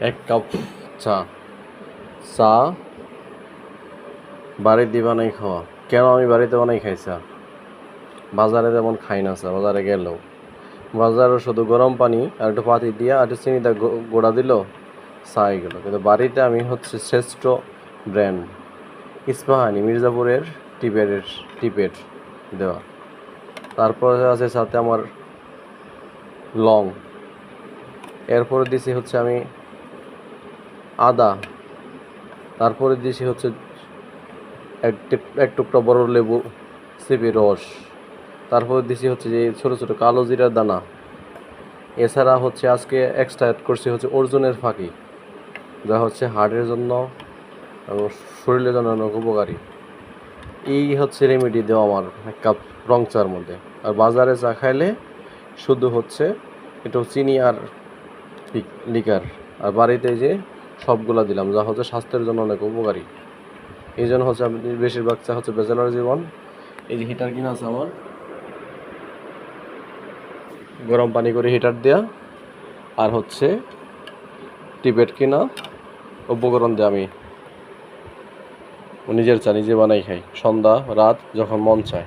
1 cup চা। চা বাড়িতে বানাই খাওয়া। কেন আমি বাড়িতে বানাই খাই চা? বাজারে যেমন খাই না চা, বাজারে গেলেও বাজারে শুধু গরম পানি আর একটু পাতি দিয়া আর একটু চিনিটা গোড়া দিল, চা এগুলো। কিন্তু বাড়িতে আমি হচ্ছে শ্রেষ্ঠ ব্র্যান্ড ইস্পাহানি মির্জাপুরের টিপের দেওয়া। তারপরে আছে সাথে আমার লং। এরপরে দিছি হচ্ছে আমি আদা। তারপরে দিছি হচ্ছে এক টুকরা বড় লেবু চিপে রস। তারপরে দিছি হচ্ছে যে ছোটো ছোটো কালো জিরার দানা। এছাড়া হচ্ছে আজকে এক্সট্রা অ্যাড করছি হচ্ছে অর্জুনের ফাঁকি, যা হচ্ছে হার্টের জন্য এবং শরীরের জন্য অনেক উপকারী। এই হচ্ছে রেমেডি দেওয়া আমার 1 কাপ রং চার মধ্যে। আর বাজারে চা খাইলে শুধু হচ্ছে একটু চিনি আর লিকার। আর বাড়িতে যে সবগুলা দিলাম, যা হচ্ছে স্বাস্থ্যের জন্য অনেক উপকারী। এই জন্য হচ্ছে আমি বেশিরভাগ চা হচ্ছে ব্যাচেলর জীবন। এই যে হিটার কিনা আছে আমার, গরম পানি করে হিটার দেওয়া, আর হচ্ছে টিপেট কিনা উপকরণ দিয়ে আমি নিজের চা নিজে বানাই খাই সন্ধ্যা রাত যখন মন চায়।